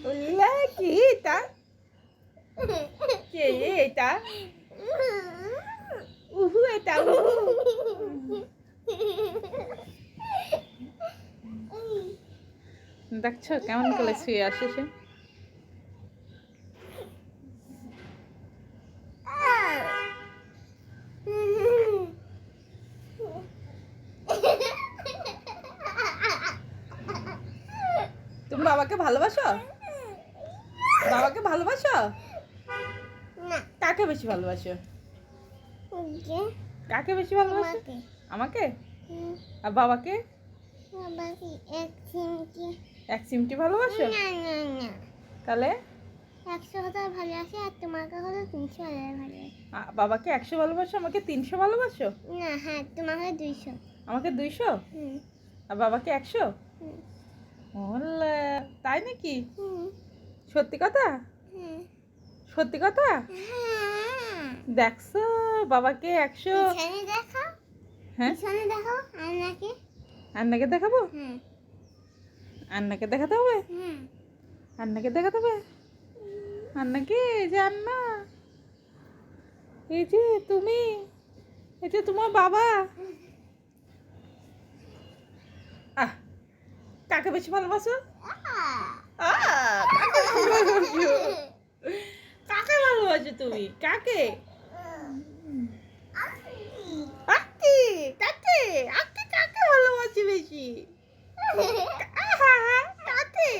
উল্লা কি এটা? কে এটা? উহু এটা দেখছো কেমন করে শুয়ে আসে সে? তুমি বাবাকে ভালোবাসো? বাবাকে ভালোবাসো? কাকে বেশি ভালোবাসো? কাকে বেশি ভালোবাসো? আমাকে? আর বাবাকে? এক চিমটি ভালোবাসো? তাহলে 100,000 ভালোবাসি আর তোমাকে হলো 300,000 ভালোবাসি। বাবাকে 100 ভালোবাসো, আমাকে 300 ভালোবাসো? না, হ্যাঁ, তোমাকে 200। আমাকে 200 আর বাবাকে 100? ওলা, তাই নাকি? সত্যি কথা? সত্যি কথা? দেখছো বাবাকে 100? পিছনে দেখো, হ্যাঁ, পিছনে দেখো আয়নাকে। আন্নাকে দেখাবো? আন্নাকে দেখাতে হবে? আন্নাকে দেখাতে হবে? আন্নাকে, এই যে আন্না, এই যে তুমি, এই যে তোমার বাবা। আহ, কাকে বেশি ভালোবাসো? কাকে ভালোবাসো? কাকে ভালোবাসো তুমি? কাকে? আকি, কাকে? আকি কাকে ভালোবাসি বেশি? কাকে?